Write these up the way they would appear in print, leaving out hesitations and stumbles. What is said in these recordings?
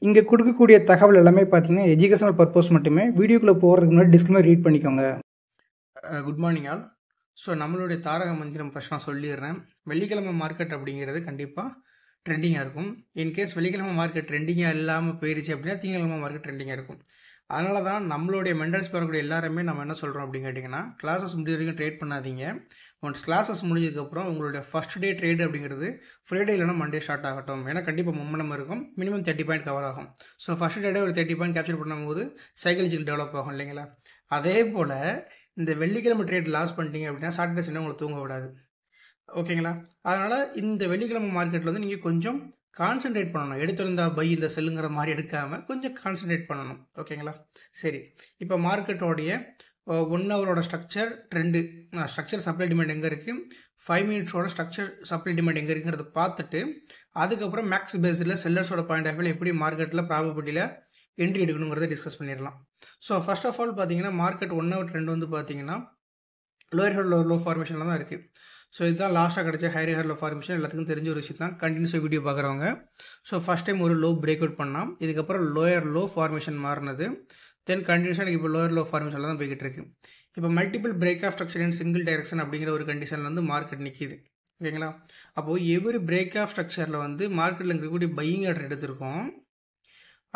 இங்கே கொடுக்கக்கூடிய தகவல் எல்லாமே பார்த்தீங்கன்னா எஜுகேஷனல் பர்பஸ் மட்டுமே. வீடியோக்குள்ளே போகிறதுக்கு முன்னாடி டிஸ்க்ளைமர் ரீட் பண்ணிக்கோங்க. Good morning all. ஸோ நம்மளுடைய தாரக மந்திரம் ஃபஸ்ட் நான் சொல்லிடுறேன். வெள்ளிக்கிழமை மார்க்கெட் அப்படிங்கிறது கண்டிப்பாக ட்ரெண்டிங்காக இருக்கும். இன்கேஸ் வெள்ளிக்கிழமை மார்க்கெட் ட்ரெண்டிங்காக இல்லாமல் போயிடுச்சு அப்படின்னா திங்கக்கிழமை மார்க்கெட் ட்ரெண்டிங்காக இருக்கும். அதனால தான் நம்மளுடைய மெண்டல்ஸ் வரக்கூடிய எல்லாருமே நம்ம என்ன சொல்கிறோம் அப்படின்னு கேட்டிங்கன்னா, கிளாஸஸ் முடிஞ்ச வரைக்கும் ட்ரேட் பண்ணாதீங்க. ஒன்ஸ் கிளாஸஸ் முடிஞ்சதுக்கப்புறம் உங்களுடைய ஃபஸ்ட் டே ட்ரேட் அப்படிங்கிறது ஃப்ரைடே இல்லைனா மண்டே ஸ்டார்ட் ஆகட்டும். ஏன்னா கண்டிப்பாக மொமெண்டம் இருக்கும். மினிமம் 30 பாயிண்ட் கவர் ஆகும். ஸோ ஃபஸ்ட் டே ஒரு 30 பாயிண்ட் கேப்சர் பண்ணும்போது சைக்காலஜிக்கல் டெவலப் ஆகும் இல்லைங்களா? அதே போல் இந்த வெள்ளிக்கிழமை ட்ரேட் லாஸ் பண்ணிட்டீங்க அப்படின்னா சாட்டர்டே சண்டே உங்களை தூங்க விடாது. ஓகேங்களா? அதனால் இந்த வெள்ளிக்கிழமை மார்க்கெட்டில் வந்து நீங்கள் கொஞ்சம் கான்சென்ட்ரேட் பண்ணணும். எடுத்திருந்தா பை இந்த செல்லுங்கிற மாதிரி எடுக்காமல் கொஞ்சம் கான்சென்ட்ரேட் பண்ணணும். ஓகேங்களா? சரி, இப்போ மார்க்கெட்டோடைய 1 ஹவரோட structure trend, structure supply demand எங்கே இருக்குது, 5 மினிட்ஸோட ஸ்ட்ரக்சர் சப்ளை டிமாண்ட் எங்கே இருக்குங்கிறத பார்த்துட்டு அதுக்கப்புறம் மேக்ஸ் பேஸில் செல்லர்ஸோட பாயிண்ட் ஆஃப் வியூவில் எப்படி மார்க்கெட்டில் ப்ராபபிலிட்டியில் என்ட்ரி எடுக்கணுங்கிறத டிஸ்கஸ் பண்ணிடலாம். ஸோ ஃபர்ஸ்ட் ஆஃப் ஆல் பார்த்தீங்கன்னா மார்க்கெட் 1 ஹவர் ட்ரெண்ட் வந்து பார்த்தீங்கன்னா லோயர் ஹெட் லோ ஃபார்மேஷனில் தான் இருக்குது. ஸோ இதுதான் லாஸ்ட்டாக கிடச்ச ஹையர் ஹெட் லோ ஃபார்மேஷன். எல்லாத்துக்கும் தெரிஞ்ச ஒரு விஷயம் தான், கண்டினியூஸாக வீடியோ பார்க்குறவங்க. ஸோ ஃபஸ்ட் டைம் ஒரு லோ பிரேக் அவுட் பண்ணால் இதுக்கப்புறம் லோயர் லோ ஃபார்மேஷன் மாறினது. தென் கண்டினியூஸாக எனக்கு இப்போ லோயர் லோ ஃபார்மேஷனில் தான் போய்கிட்டு இருக்கு. இப்போ multiple break of structure in single direction அப்படிங்கிற ஒரு கண்டிஷனில் வந்து மார்க்கெட் நிற்கிது. ஓகேங்களா? அப்போது எவ்ரி பிரேக் ஆஃப் ஸ்ட்ரக்சரில் வந்து மார்க்கெட்டில் இருக்கக்கூடிய பையிங் ஆர்டர் எடுத்திருக்கோம்.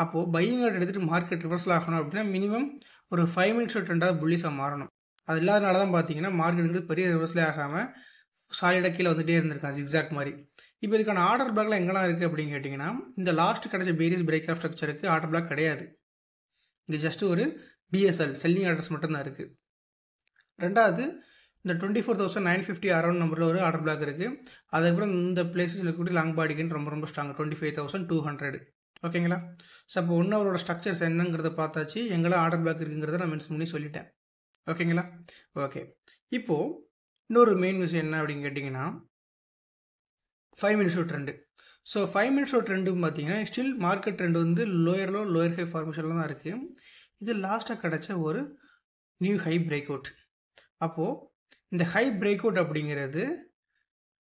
அப்போது பையிங் ஆர்டர் எடுத்துகிட்டு மார்க்கெட் ரிவர்சல் ஆகணும் அப்படின்னா மினிமம் ஒரு 5 மினிட்ஸ் ட்ரெண்டாக புல்லிஸாக மாறணும். அது இல்லாதனால தான் பார்த்தீங்கன்னா மார்க்கெட்டுக்கு பெரிய ரிவர்சலே ஆகாமல் சாலிடாக கீழே வந்துகிட்டே இருந்திருக்கான் ஜிக்ஸாக் மாதிரி. இப்போ இதுக்கான ஆர்டர் பிளாக்லாம் எங்கெல்லாம் இருக்குது அப்படின்னு கேட்டிங்கன்னா, இந்த லாஸ்ட் கிடச்ச பேரிஸ் பிரேக் ஆஃப் ஸ்ட்ரக்சருக்கு ஆர்டர் பிளாக் கிடையாது. இது ஜஸ்ட் ஒரு பிஎஸ்எல் செல்லிங் ஆர்டர்ஸ் மட்டும்தான் இருக்குது. ரெண்டாவது, இந்த 24,950 அரௌண்ட் நம்பரில் ஒரு ஆர்டர் பிளாக் இருக்குது. அதுக்கப்புறம் இந்த பிளேஸஸில் இருக்கக்கூடிய லாங் பாடிக்குன்னு ரொம்ப ரொம்ப ஸ்ட்ராங் 25,200. ஓகேங்களா? ஸோ அப்போ 1 ஹவரோட ஸ்ட்ரக்சர்ஸ் என்னங்கிறத பார்த்தாச்சு, எங்கெல்லாம் ஆர்டர் பிளாக் இருக்குங்கிறத நான் மென்ஷன் பண்ணி சொல்லிட்டேன். ஓகேங்களா? ஓகே, இப்போது இன்னொரு மெயின் விஷயம் என்ன அப்படின்னு கேட்டிங்கன்னா 5 minutes trend. So 5 minutes trend பார்த்தீங்கன்னா ஸ்டில் மார்க்கெட் ட்ரெண்ட் வந்து லோயர் லோ லோயர் ஹை ஃபார்மேஷனில் தான் இருக்குது. இது லாஸ்ட்டாக கிடச்ச ஒரு நியூ ஹை பிரேக் அவுட். அப்போது இந்த ஹை பிரேக் அவுட் அப்படிங்கிறது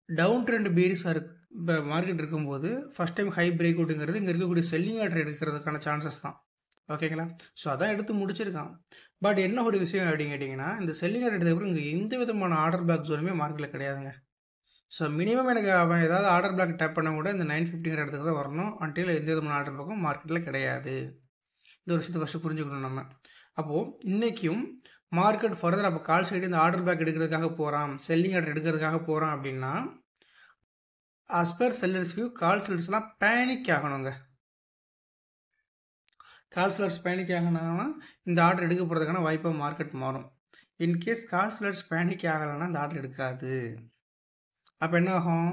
டவுன் ட்ரெண்ட் பேரிஸாக இருக்கு இப்போ மார்க்கெட் இருக்கும்போது ஃபஸ்ட் டைம் ஹை பிரேக் அவுட்டுங்கிறது இங்கே இருக்கக்கூடிய செல்லிங் ஆர்டர் எடுக்கிறதுக்கான சான்சஸ் தான். ஓகேங்களா? ஸோ அதான் எடுத்து முடிச்சிருக்கான். பட் என்ன ஒரு விஷயம் அப்படின்னு கேட்டிங்கன்னா, இந்த செல்லிங் ஆர்டர் எடுத்ததுக்கப்புறம் இங்கே எந்த விதமான ஆர்டர் பிளாக் ஜோனுமே மார்க்கெட்டில் கிடையாதுங்க. ஸோ மினிமம் எனக்கு அவன் ஏதாவது ஆர்டர் பிளாக் டேப் பண்ண கூட இந்த 950 இடத்துக்கு தான் வரணும். அன்டில் எந்த விதமான ஆர்டர் பிளாக்கும் மார்க்கெட்டில் கிடையாது. இந்த ஒரு விஷயத்தை ஃபஸ்ட்டு புரிஞ்சுக்கணும் நம்ம. அப்போது இன்றைக்கும் மார்க்கெட் ஃபர்தர் அப்போ கால் சைடு இந்த ஆர்டர் பிளாக் எடுக்கிறதுக்காக போகிறான், செல்லிங் ஆர்டர் எடுக்கிறதுக்காக போகிறான் அப்படின்னா as per sellers view call செல்லர்ஸ்லாம் பேனிக் ஆகணுங்க. கால் செல்லர்ஸ் பேனிக் ஆகினாங்கன்னா இந்த ஆர்டர் எடுக்க போகிறதுக்கான வாய்ப்பாக மார்க்கெட் மாறும். இன்கேஸ் கால் செல்லர்ஸ் பேனிக் ஆகலைன்னா இந்த ஆர்டர் எடுக்காது. அப்போ என்ன ஆகும்,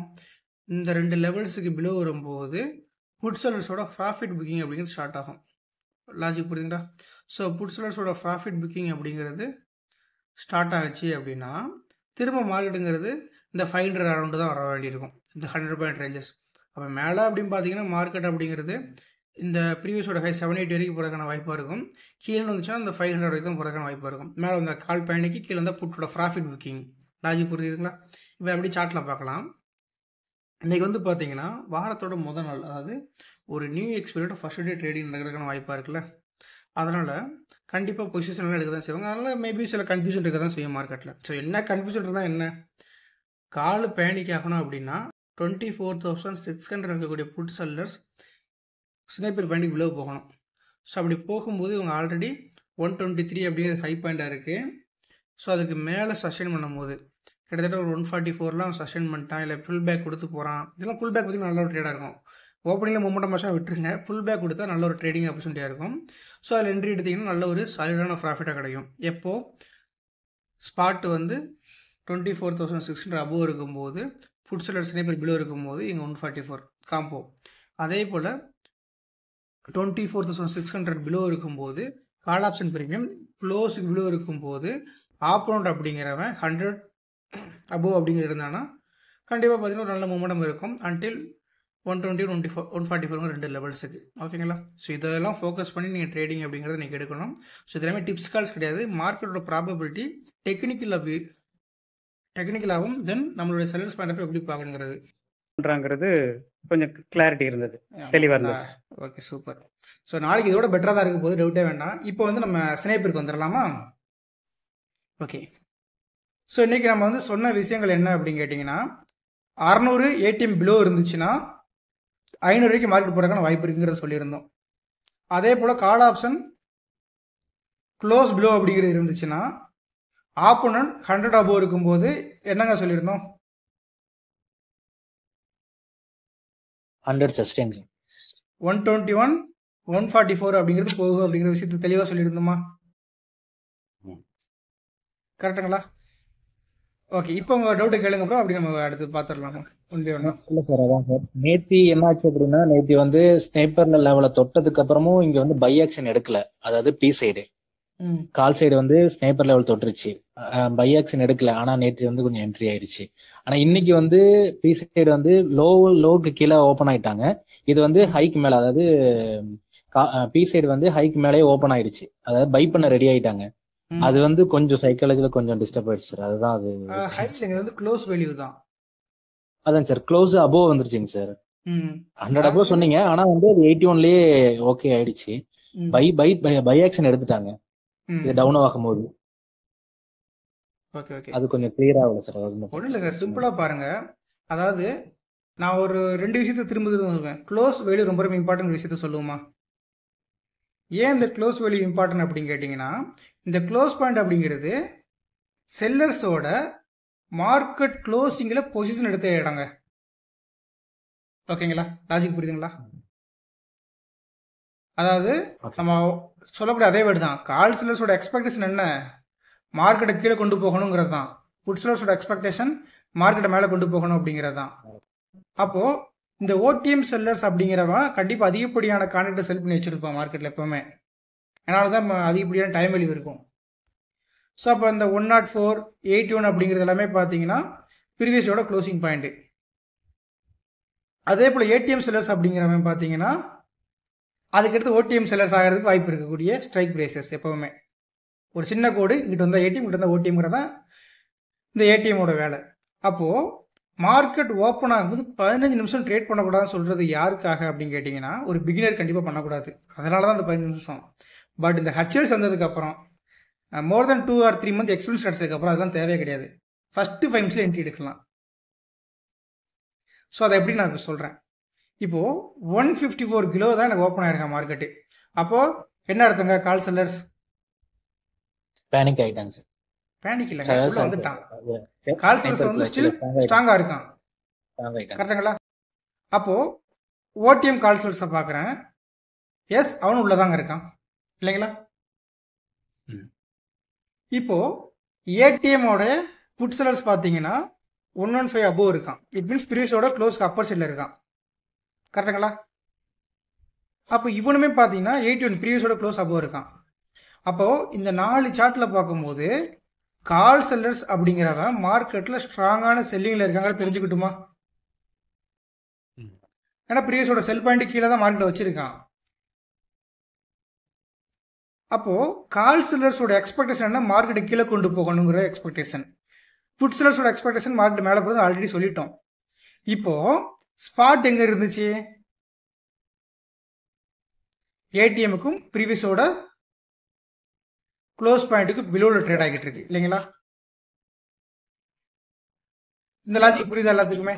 இந்த 2 லெவல்ஸுக்கு பிலோ வரும்போது புட் செல்லர்ஸோட ப்ராஃபிட் புக்கிங் அப்படிங்கிறது ஸ்டார்ட் ஆகும். லாஜிக் புரியுதுங்களா? ஸோ புட் செல்லர்ஸோட ப்ராஃபிட் புக்கிங் அப்படிங்கிறது ஸ்டார்ட் ஆச்சு அப்படின்னா திரும்ப மார்க்கெட்டுங்கிறது இந்த 500 அரௌண்டு தான் வர வேண்டியிருக்கும், இந்த 100 பாயிண்ட் ரேஞ்சஸ். அப்போ மேலே அப்படின்னு பார்த்தீங்கன்னா மார்க்கெட் அப்படிங்கிறது இந்த ப்ரீவியஸோட ஹை 780 வரைக்கும் போகிறதுக்கான வாய்ப்பாக இருக்கும். கீழே வந்துச்சுன்னா இந்த 500 வரைக்கும் போகிறதுக்கான வாய்ப்பாக இருக்கும். மேலே வந்த கால் பேனிக்கு கீழே வந்தால் புட்டோட ப்ராஃபிட் புக்கிங். லாஜிக் புரியுதுங்களா? இப்போ அப்படி சார்ட்டில் பார்க்கலாம். இன்றைக்கி வந்து பார்த்தீங்கன்னா வாரத்தோட முதல் நாள், அதாவது ஒரு நியூ எக்ஸ்பீரியோட ஃபர்ஸ்ட் டே ட்ரேடிங் நடக்கிறதுக்கான வாய்ப்பாக இருக்குல்ல. அதனால் கண்டிப்பாக பொசிஷன்லாம் எடுக்க தான் செய்வாங்க. அதனால் மேபி சில கன்ஃபியூஷன் இருக்க தான் செய்யும் மார்க்கெட்டில். ஸோ என்ன கன்ஃபியூஷன் இருந்தால் என்ன, கால் பேனிக் ஆகணும் அப்படின்னா 24,600 இருக்கக்கூடிய புட் செல்லர்ஸ் ஸ்னைப்பர் பாயிண்ட்டுக்கு பிலோ போகணும். ஸோ அப்படி போகும்போது இவங்க ஆல்ரெடி 123 அப்படிங்கிறது ஹை பாயிண்டாக இருக்குது. ஸோ அதுக்கு மேலே சஸ்டெயின் பண்ணும்போது கிட்டத்தட்ட ஒரு 144லாம் சஸ்டெயின் பண்ணிட்டான், இல்லை புல் பேக் கொடுத்து போகிறான். இதெல்லாம் புல் பேக் பார்த்திங்கன்னா நல்ல ஒரு ட்ரேடாக இருக்கும். ஓப்பனிங்கில் மொமெண்டம் மாதம் விட்டுருங்க, புல் பேக் கொடுத்தா நல்ல ஒரு ட்ரேடிங் ஆப்பர்ச்சுனிட்டியாக இருக்கும். ஸோ அதில் என்ட்ரி எடுத்திங்கன்னா நல்ல ஒரு சாலிடான ப்ராஃபிட்டாக கிடைக்கும். எப்போது ஸ்பாட் வந்து 24,600 அபோவ் இருக்கும்போது, புட் செல்லர் ஸ்னைப்பர் பிலோ இருக்கும்போது இங்கே 144 காம்போ. அதே போல் 24,600 பிலோ இருக்கும்போது கால் ஆப்ஷன் பிரீமியம் க்ளோஸுக்கு பிலோ இருக்கும்போது ஆப்போனண்ட் அப்படிங்கிறவன் 100 அபோவ் அப்படிங்கிற இருந்தானா கண்டிப்பாக பார்த்தீங்கன்னா ஒரு நல்ல மூமெண்டம் இருக்கும் அன்டில் 120 144 2 லெவல்ஸுக்கு. ஓகேங்களா? ஸோ இதெல்லாம் ஃபோக்கஸ் பண்ணி நீங்கள் ட்ரேடிங் அப்படிங்கிறத நீங்கள் எடுக்கணும். ஸோ இதெல்லாமே டிப்ஸ் கால்ஸ் கிடையாது. மார்க்கெட்டோட ப்ராபபிலிட்டி டெக்னிக்கலாகவும் தென் நம்மளுடைய செல்லர்ஸ் பாயிண்ட் ஆஃப் எப்படி பார்க்கணுங்கிறது. பண்றாங்கிறது கொஞ்சம் கிளாரிட்டி இருந்தது, தெளிவா இருந்தது. Okay, super. ஸோ நாளைக்கு இதோட பெட்டராக தான் இருக்க போது, டவுட்டே வேண்டாம். இப்போ வந்து நம்ம ஸ்னைப்பருக்கு வந்துடலாமா? ஓகே. ஸோ இன்றைக்கி நம்ம வந்து சொன்ன விஷயங்கள் என்ன அப்படின்னு கேட்டிங்கன்னா, 600 ஏடிஎம் பிலோ இருந்துச்சுன்னா 500 வரைக்கும் மார்க்கெட் போடுறதுக்கான வாய்ப்பு இருக்குங்கிறத சொல்லியிருந்தோம். அதே போல் கால் ஆப்ஷன் க்ளோஸ் பிலோ அப்படிங்கிறது இருந்துச்சுன்னா ஆப்போனன்ட் 100 அபோவ் இருக்கும்போது என்னங்க சொல்லியிருந்தோம்? 100 சஸ்டெயின்ஸ் 121 144 அப்படிங்கிறது போகும் அப்படிங்கிற விஷயத்தை தெளிவாக சொல்லியிருந்தோமா? கரெக்டுங்களா? ஓகே, இப்போ உங்கள் டவுட்டை கேளுங்க ப்ரோ, அப்படி நம்ம அடுத்து பார்த்துடலாமா? ஒன்றே ஒன்றா இல்ல சார், அதான் சார் நேத்தி என்னாச்சு அப்படின்னா, நேத்தி வந்து ஸ்னைப்பர்ல லெவலை தொட்டதுக்கு அப்புறமும் இங்க வந்து பை ஆக்ஷன் எடுக்கல. அதாவது பி சைடு கால் சைடு வந்து ஸ்னைப்பர் லெவல் தொட்டுருச்சு, பை ஆக்ஷன் எடுக்கல. ஆனா நேற்று வந்து கொஞ்சம் என்ட்ரி ஆயிடுச்சு. ஆனா இன்னைக்கு வந்து பி சைடு வந்து லோவுக்கு கீழே ஓபன் ஆயிட்டாங்க. இது வந்து ஹைக்கு மேல, அதாவது பி சைடு வந்து ஹைக்கு மேலேயே ஓபன் ஆயிடுச்சு. அதாவது பை பண்ண ரெடி ஆயிட்டாங்க. அது வந்து கொஞ்சம் சைக்காலஜில கொஞ்சம் டிஸ்டர்ப் ஆயிடுச்சு சார். அதுதான் அது வந்து க்ளோஸ் வேல்யூ தான். அதான் சார், க்ளோஸ் அபோவ் வந்துருச்சுங்க சார். 100 அபோவ் சொன்னீங்க, ஆனா வந்து அது 81லயே ஓகே ஆயிடுச்சு. பை ஆக்ஷன் எடுத்துட்டாங்க இது டவுன் ஆகும்போது. ஓகே ஓகே, அது கொஞ்சம் கிளியர் ஆகல சார். ஒன்றும் இல்லைங்க, சிம்பிளாக பாருங்க. அதாவது நான் ஒரு 2 விஷயத்தை திரும்ப சொல்லுவேன். க்ளோஸ் வேல்யூ ரொம்ப ரொம்ப இம்பார்ட்டன்ட் விஷயத்த சொல்லுவோமா? ஏன் இந்த க்ளோஸ் வேல்யூ இம்பார்ட்டன்ட் அப்படின்னு கேட்டிங்கன்னா, இந்த க்ளோஸ் பாயிண்ட் அப்படிங்கிறது செல்லர்ஸோட மார்க்கெட் க்ளோசிங்கில் பொசிஷன் எடுத்த இடங்க. ஓகேங்களா? லாஜிக் புரியுதுங்களா? அதாவது நம்ம சொல்லக்கூடிய அதே வேர்டு தான். கால் செல்லர்ஸோட எக்ஸ்பெக்டேஷன் என்ன? மார்க்கெட்டை கீழே கொண்டு போகணுங்கிறது தான். புட் செல்லர்ஸோட எக்ஸ்பெக்டேஷன் மார்க்கெட்டை மேலே கொண்டு போகணும் அப்படிங்கிறது தான். அப்போது இந்த ஓடிஎம் செல்லர்ஸ் அப்படிங்கிறவன் கண்டிப்பாக அதிகப்படியான கான்ட்ராக்டை செல் பண்ணி வச்சுருப்பான் மார்க்கெட்டில் எப்போவுமே. அதனால தான் அதிகப்படியான டைம் வேல்யூ இருக்கும். ஸோ அப்போ இந்த 104 81 அப்படிங்கிறது எல்லாமே பார்த்தீங்கன்னா ப்ரீவியஸோட க்ளோசிங் பாயிண்ட்டு. அதே போல் ஏடிஎம் செல்லர்ஸ் அப்படிங்கிறவன் பார்த்தீங்கன்னா அதுக்கடுத்து ஓடிஎம் செல்லர்ஸ் ஆகிறதுக்கு வாய்ப்பு இருக்கக்கூடிய ஸ்ட்ரைக் ப்ரைசஸ். எப்போவுமே ஒரு சின்ன கோடு இங்கிட்ட வந்தால் ஏடிஎம், இங்கிட்ட வந்தால் ஓடிஎம்ங்கிறது தான் இந்த ஏடிஎம்மோட வேலை. அப்போது மார்க்கெட் ஓப்பன் ஆகும்போது 15 நிமிஷம் ட்ரேட் பண்ணக்கூடாதுன்னு சொல்கிறது யாருக்காக அப்படின்னு கேட்டிங்கன்னா, ஒரு பிகினர் கண்டிப்பாக பண்ணக்கூடாது. அதனால தான் அந்த 15 நிமிஷம். பட் இந்த ஹச்எல்ஸ் வந்ததுக்கப்புறம் மோர் தென் 2 or 3 மந்த் எக்ஸ்பீரியன்ஸ் கிடச்சதுக்கப்புறம் அதெல்லாம் தேவையே கிடையாது. ஃபஸ்ட்டு 5 நிமிஷம் என்ட்ரி எடுக்கலாம். ஸோ அதை எப்படி நான் இப்போ சொல்கிறேன். இப்போது 154 கிலோ தான் எனக்கு ஓப்பன் ஆயிருக்கேன் மார்க்கெட்டு. அப்போது என்ன அர்த்தங்க? கால் செல்லர்ஸ் பேனிக் ஆயிட்டாங்க சார். பேனிக் இல்லைங்க, உள்ள வந்துட்டான். கால் செல்லர்ஸ் வந்து ஸ்டில் ஸ்ட்ராங்காக இருக்கான். கரெக்டுங்களா? அப்போது ஓடிஎம் கால் செல்லர்ஸை பார்க்குறேன். எஸ், அவனும் உள்ளதாங்க இருக்கான் இல்லைங்களா? இப்போது ஏடிஎம்மோட புட் செல்லர்ஸ் பார்த்தீங்கன்னா 115 அபோவ் இருக்கான். இட் மீன்ஸ் ப்ரீவியஸோட க்ளோஸ்க்கு அப்பர் சைடில் இருக்கான். கரெக்டுங்களா? அப்போ இவனுமே பார்த்தீங்கன்னா 81 ப்ரீவியஸோட க்ளோஸ் அபோவ் இருக்கான். அப்போது இந்த 4 சார்ட்டில் பார்க்கும்போது கால் செல்லர்ஸ் அப்படிங்கிறவன் மார்க்கெட்டில் ஸ்ட்ராங்கான செல்லிங்கில் இருக்காங்க தெரிஞ்சுக்கிட்டுமா? ஏன்னா ப்ரீவியஸோட செல் பாயிண்ட் கீழே தான் மார்க்கெட்டை வச்சுருக்கான். அப்போது கால் செல்லர்ஸோட எக்ஸ்பெக்டேஷன் என்ன? மார்க்கெட்டை கீழே கொண்டு போகணுங்கிற எக்ஸ்பெக்டேஷன். புட் செல்லர்ஸோட எக்ஸ்பெக்டேஷன் மார்க்கெட் மேலே போகிறது ஆல்ரெடி சொல்லிட்டோம். இப்போது ஸ்பாட் எங்கே இருந்துச்சு? ஏடிஎம்முக்கும் ப்ரீவியஸோட க்ளோஸ் பாயிண்ட்டுக்கு பிலோவில் ட்ரேட் ஆகிட்டு இருக்கு இல்லைங்களா? இந்த லாஜிக் புரியுதா எல்லாத்துக்குமே?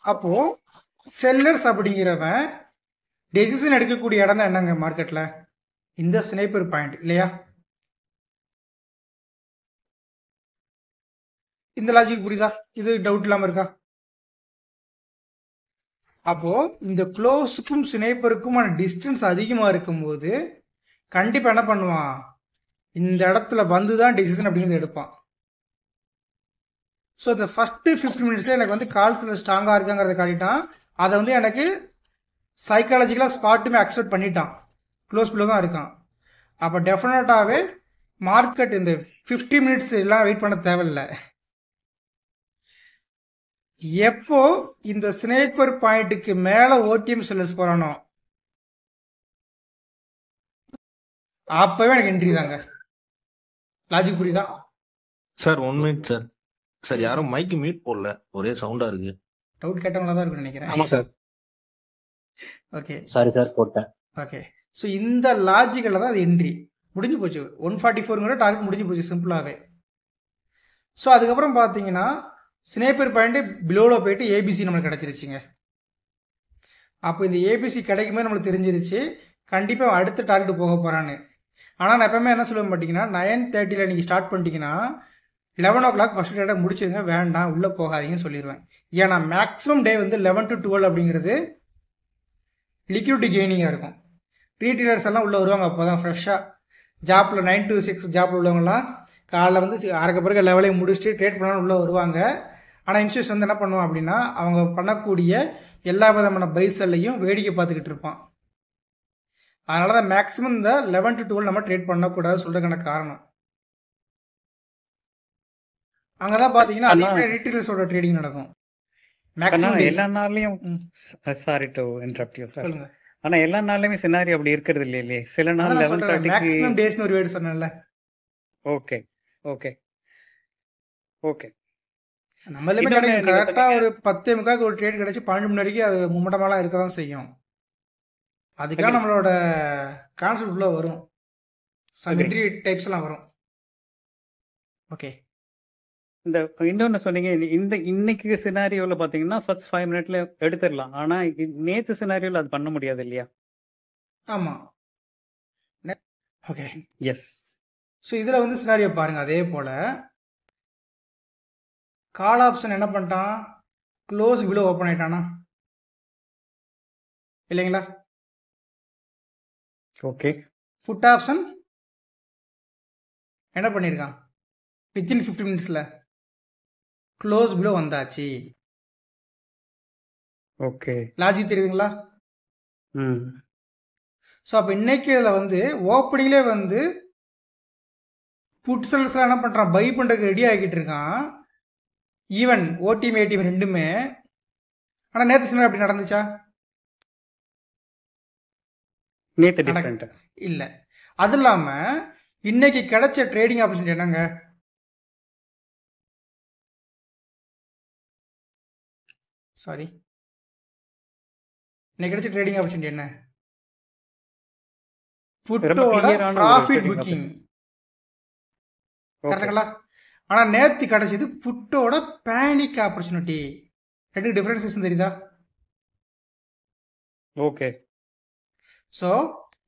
அப்போது செல்லர்ஸ் அப்படிங்கிறவன் டெசிஷன் எடுக்கக்கூடிய இடம் தான் என்னங்க மார்க்கெட்டில்? இந்த ஸ்னைப்பர் பாயிண்ட் இல்லையா? இந்த லாஜிக் புரியுதா? இது டவுட் இல்லாமல் இருக்கா? அப்போது இந்த க்ளோஸுக்கும் ஸ்னைப்பருக்குமான டிஸ்டன்ஸ் அதிகமாக இருக்கும்போது கண்டிப்பாக என்ன பண்ணுவான்? இந்த இடத்துல வந்து தான் டெசிஷன் அப்படிங்கிறது எடுப்பான். ஸோ இந்த ஃபஸ்ட்டு 15 மினிட்ஸே எனக்கு வந்து கால்ஸில் ஸ்ட்ராங்காக இருக்காங்கிறத காட்டிட்டான். அதை வந்து எனக்கு சைக்காலஜிக்கலாக ஸ்பாட்டுமே அக்செப்ட் பண்ணிட்டான். க்ளோஸ் பிலோ தான் இருக்கான். அப்போ டெஃபினட்டாகவே மார்க்கெட் இந்த 50 மினிட்ஸ் எல்லாம் வெயிட் பண்ண தேவையில்லை. எப்போ இந்த ஸ்னைப்பர் பாயிண்ட்டுக்கு மேலே ஓடிஎம் செல்லர்ஸ் போகிறானோ அப்போவே எனக்கு என்ட்ரி தாங்க. லாஜிக் புரியுதா சார்? 1 minute sir. சார் யாரும் மைக்கு மியூட் போடல, ஒரே சவுண்டா இருக்கு. டவுட் கேட்டவங்களா தான் இருக்கும்னு நினைக்கிறேன். ஆமாம் சார். ஓகே சாரி சார் போட்டேன். ஓகே. ஸோ இந்த லாஜிக்கில் தான் அது என்ட்ரி முடிஞ்சு போச்சு. 144ங்கிற டார்கெட் முடிஞ்சு போச்சு சிம்பிளாகவே. ஸோ அதுக்கப்புறம் பார்த்தீங்கன்னா ஸ்னேப்பர் பாயிண்ட்டு பிலோவில் போயிட்டு ஏபிசி நம்மளுக்கு கிடச்சிருச்சுங்க. அப்போ இந்த ஏபிசி கிடைக்குமே நம்மளுக்கு தெரிஞ்சிருச்சு கண்டிப்பாக அடுத்த டார்கெட் போக போகிறான்னு. ஆனால் நான் எப்பவுமே என்ன சொல்லுவேன் பார்த்தீங்கன்னா 9:30 நீங்கள் ஸ்டார்ட் பண்ணிட்டீங்கன்னா 11 o'clock ஃபஸ்ட் டேட்டாக முடிச்சிருங்க, வேண்டாம் உள்ளே போகாதீங்கன்னு சொல்லிடுவேன். ஏன்னா மேக்ஸிமம் டே வந்து 11 to 12 அப்படிங்கிறது லிக்விடிட்டி கெய்னிங்காக இருக்கும். ரீட்டெயிலர்ஸ் எல்லாம் உள்ளே வருவாங்க. அப்போ தான் ஃப்ரெஷ்ஷாக ஜாப்பில் 9 to 6 ஜாப்பில் உள்ளவங்களாம் காலைல வந்து அரைக்க பிறகு லெவலையும் முடிச்சுட்டு ட்ரேட் பண்ணாலும் உள்ளே வருவாங்க. ஆனால் இன்ஸ்டியூஸ் வந்து என்ன பண்ணுவோம் அப்படின்னா அவங்க பண்ணக்கூடிய எல்லா விதமான பைசல்லையும் வேடிக்கை பார்த்துக்கிட்டு இருப்பான். அதனால தான் மேக்ஸிமம் இந்த 11 to 12 நம்ம ட்ரேட் பண்ணக்கூடாது சொல்கிறதுக்கான காரணம். அங்கே தான் பார்த்தீங்கன்னா அதிகமாக ரீட்டெயிலர்ஸோட ட்ரேடிங் நடக்கும் மேக்ஸிமம் எல்லா நாள்லயும். Sorry to interrupt you sir. சொல்லுங்க. ஆனா எல்லா நாள்லயுமே சினாரி அப்படி இருக்கிறது இல்லையே. சில நாள் அதான் நான் 11:30 சொல்றேன் மேக்ஸிமம் டேஸ்னு ஒரு வேர்டு சொன்னேன்ல. Okay okay okay. நம்ம எல்லாமே இன்னொன்னு கிடைக்கும் நீங்க கரெக்டாக ஒரு 10:45 ஒரு ட்ரேட் கிடச்சி 12 மணி வரைக்கும் அது மும்மட்டமாலாம் இருக்க தான் செய்யும். அதுக்கெல்லாம் Agree. நம்மளோட கான்செப்ட் உள்ள வரும், சம் Agree. என்ட்ரி டைப்ஸ் எல்லாம் வரும். ஓகே. இந்த இன்னொன்னு சொன்னீங்க, இன்னைக்கு சினாரியோல பாத்தீங்கன்னா ஃபர்ஸ்ட் 5 மினிட்ல எடுத்துடலாம். ஆனா நேத்து சினாரியோல அது பண்ண முடியாது இல்லையா? ஆமாம். ஓகே. எஸ். ஸோ இதில் வந்து சினாரியோ பாருங்கள். அதே போல் கால் ஆப்ஷன் என்ன பண்ணிட்டான், க்ளோஸ் பிலோ ஓப்பன் ஆயிட்டானா இல்லைங்களா? ஓகே. புட் ஆப்ஷன் என்ன பண்ணியிருக்கான், வித்தின் 15 மினிட்ஸில் க்ளோஸ் பிலோ வந்தாச்சு. ஓகே. லாஜிக் தெரியுதுங்களா? ம். ஸோ அப்போ இன்னைக்கு இதில் வந்து ஓப்பனிங்லேயே வந்து புட் செல்ஸ்லாம் என்ன பண்ணுறான், பை பண்ணுறதுக்கு ரெடி ஆகிக்கிட்டு இருக்கான். ஈவன் ஓடிஎம் ஏடிஎம் ரெண்டுமே. ஆனால் நேற்று சின்ன அப்படி நடந்துச்சா? நேத்து டிஃபரெண்ட் இல்லை. அது இல்லாமல் இன்னைக்கு கிடைச்ச ட்ரேடிங் ஆப்பர்ச்சுனிட்டி என்னங்க, சாரி இன்னைக்கு கிடைச்ச ட்ரேடிங் ஆப்பர்ச்சுனிட்டி என்ன, புட்டோட ப்ராஃபிட் புக்கிங். கரெக்டுங்களா? ஆனால் நேற்று கிடைச்சது புட்டோட பேனிக் ஆப்பர்ச்சுனிட்டி. ரெண்டு டிஃபரன்சேஷன் தெரியுதா? ஓகே. ஸோ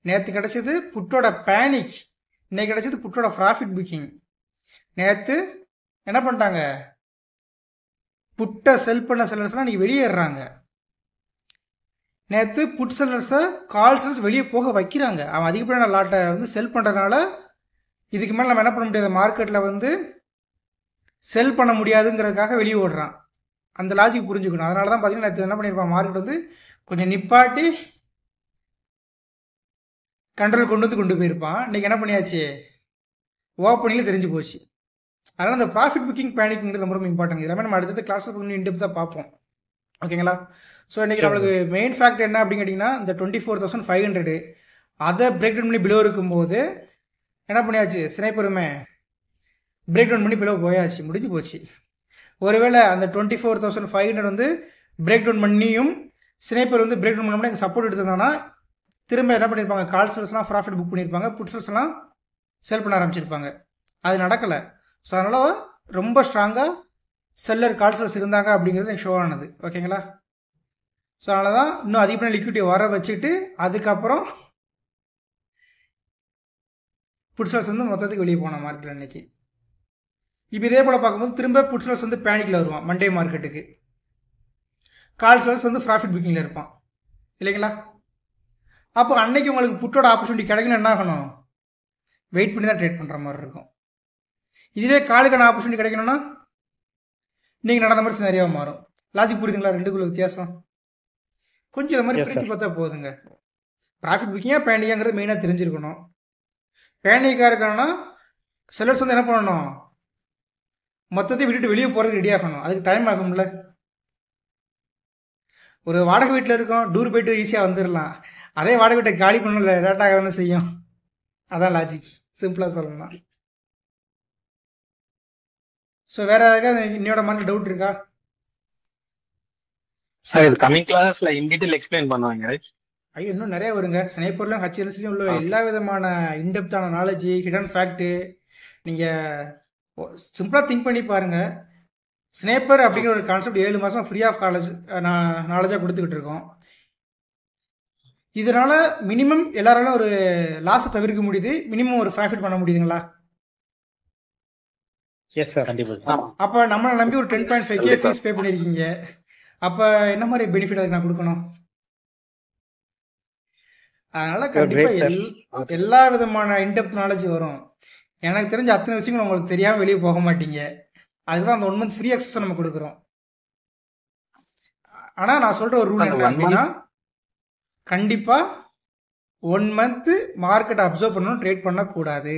நேற்று கிடைச்சது புட்டோட பேனிக், இன்னைக்கு கிடைச்சது புட்டோட ப்ராஃபிட் புக்கிங். நேற்று என்ன பண்ணிட்டாங்க, புட்டை செல் பண்ண செல்லர்ஸ்லாம் இன்னைக்கு வெளியேறாங்க. நேற்று புட் செல்லர்ஸை கால் செல்லர்ஸ் வெளியே போக வைக்கிறாங்க. அவன் அதிகப்படியான லாட்டை வந்து செல் பண்ணுறதுனால இதுக்கு மேலே நம்ம என்ன பண்ண முடியாது, மார்க்கெட்டில் வந்து செல் பண்ண முடியாதுங்கிறதுக்காக வெளியே ஓடுறான். அந்த லாஜிக் புரிஞ்சுக்கணும். அதனால தான் பார்த்தீங்கன்னா நேற்று என்ன பண்ணியிருப்பான், மார்க்கெட் வந்து கொஞ்சம் நிப்பாட்டி கண்ட்ரோல் கொண்டு போயிருப்பான். இன்றைக்கி என்ன பண்ணியாச்சு, ஓப்பனிங்கில் தெரிஞ்சு போச்சு. அதனால் அந்த ப்ராஃபிட் புக்கிங் பேனிக்ங்கிறது ரொம்ப ரொம்ப இம்பார்ட்டன்ட். எல்லாமே நம்ம அடுத்தது கிளாஸில் கொஞ்சம் இன்டெப்த் தான் பார்ப்போம். ஓகேங்களா? ஸோ இன்றைக்கி நம்மளுக்கு மெயின் ஃபேக்ட் என்ன அப்படின்னு கேட்டிங்கன்னா, இந்த 24,500 அதை பிரேக் டவுன் பண்ணி பிலோ இருக்கும்போது என்ன பண்ணியாச்சு, ஸ்னைப்பருமே பிரேக் டவுன் பண்ணி பிலோ போயாச்சு, முடிஞ்சு போச்சு. ஒருவேளை அந்த 24,500 வந்து பிரேக் டவுன் பண்ணியும் ஸ்னைப்பர் வந்து பிரேக் டவுன் பண்ணோம்னா எங்கள் சப்போர்ட் எடுத்திருந்தாங்கன்னா திரும்ப என்ன பண்ணியிருப்பாங்க, கால் செல்ஸ்லாம் ப்ராஃபிட் புக் பண்ணியிருப்பாங்க, புட் செல்ஸ்லாம் செல் பண்ண ஆரம்பிச்சிருப்பாங்க. அது நடக்கலை. ஸோ அதனால் ரொம்ப ஸ்ட்ராங்காக செல்லர் கால் செல்ஸ் இருந்தாங்க அப்படிங்கிறது எனக்கு ஷோ ஆனது. ஓகேங்களா? ஸோ அதனால தான் இன்னும் அதிகமான லிக்விடிட்டி வர வச்சுட்டு அதுக்கப்புறம் புட் செல்ஸ் வந்து மொத்தத்துக்கு வெளியே போன மார்க்கெட்டில் இன்னைக்கு. இப்போ இதே போல் பார்க்கும்போது திரும்ப புட் செல்ஸ் வந்து பேனிக்கில் வருவான் மண்டே மார்க்கெட்டுக்கு, கால் செல்ஸ் வந்து ப்ராஃபிட் புக்கிங்கில் இருப்பான் இல்லைங்களா? அப்போ அன்னைக்கு உங்களுக்கு புட்டோட ஆப்பர்ச்சுனிட்டி கிடைக்கணும், என்ன ஆகணும், வெயிட் பண்ணி தான் ட்ரேட் பண்ணுற மாதிரி இருக்கும். இதுவே காலுக்கான ஆப்பர்ச்சுனிட்டி கிடைக்கணும்னா நீங்கள் நடந்த மாதிரி நிறையாவை மாறும். லாஜிக் புரியுதுங்களா? ரெண்டுக்குள்ள வித்தியாசம் கொஞ்சம் இந்த மாதிரி பிரித்து பார்த்தா போதுங்க. ப்ராஃபிட் புக்கிங்காக பேனிக்காங்கிறது மெயினாக தெரிஞ்சிருக்கணும். பேனிக்காக இருக்கணும்னா செல்லர்ஸ் வந்து என்ன பண்ணணும், மொத்தத்தையும் விட்டுட்டு வெளியே போகிறதுக்கு ரெடி ஆகணும். அதுக்கு டைம் ஆகும்ல. ஒரு வாடகை வீட்டில் இருக்கோம், டூர் போயிட்டு ஈஸியாக வந்துடலாம். அதே வாடகை வீட்டை காலி பண்ணல, லேட்டாக தானே செய்யும். அதான் லாஜிக், சிம்பிளாக சொல்லலாம். ஸோ வேற ஏதாவது இன்னையோட மாதிரி டவுட் இருக்கா? சார் இது கமிங் கிளாஸஸ்ல இன் டீடைல் எக்ஸ்பிளைன் பண்ணுவாங்க. ஐயோ இன்னும் நிறைய வருங்க. ஸ்னைப்பர்லையும் ஹச்எல்ஸ்லையும் உள்ள எல்லா விதமான இன்டெப்த்தான நாலேஜ், ஹிடன் ஃபேக்ட்டு, நீங்கள் சிம்பிளாக திங்க் பண்ணி பாருங்கள். ஸ்னைப்பர் அப்படிங்கிற ஒரு கான்செப்ட் 7 மாதமாக ஃப்ரீ ஆஃப் காலேஜ் நாலேஜாக கொடுத்துக்கிட்டு இருக்கோம். இதனால் மினிமம் எல்லாராலும் ஒரு லாஸை தவிர்க்க முடியுது, மினிமம் ஒரு ப்ராஃபிட் பண்ண முடியுதுங்களா? Yes sir. கண்டிப்பா. அப்போ நம்மளை நம்பி ஒரு 10.5K ஃபீஸ் பே பண்ணியிருக்கீங்க. அப்போ என்ன மாதிரி பெனிஃபிட் அதுக்கு நான் கொடுக்கணும்? அதனால கண்டிப்பாக எல்லா விதமான இன்டெப்த் நாலேஜ் வரும். எனக்கு தெரிஞ்ச அத்தனை விஷயங்கள் உங்களுக்கு தெரியாமல் வெளியே போக மாட்டீங்க. அதுதான் அந்த 1 மந்த் ஃப்ரீ அக்சஸ் நம்ம கொடுக்குறோம். ஆனால் நான் சொல்கிற ஒரு ரூல் என்ன அப்படின்னா, கண்டிப்பாக 1 மந்த் மார்க்கெட்டை அப்சர்வ் பண்ணணும், ட்ரேட் பண்ணக்கூடாது.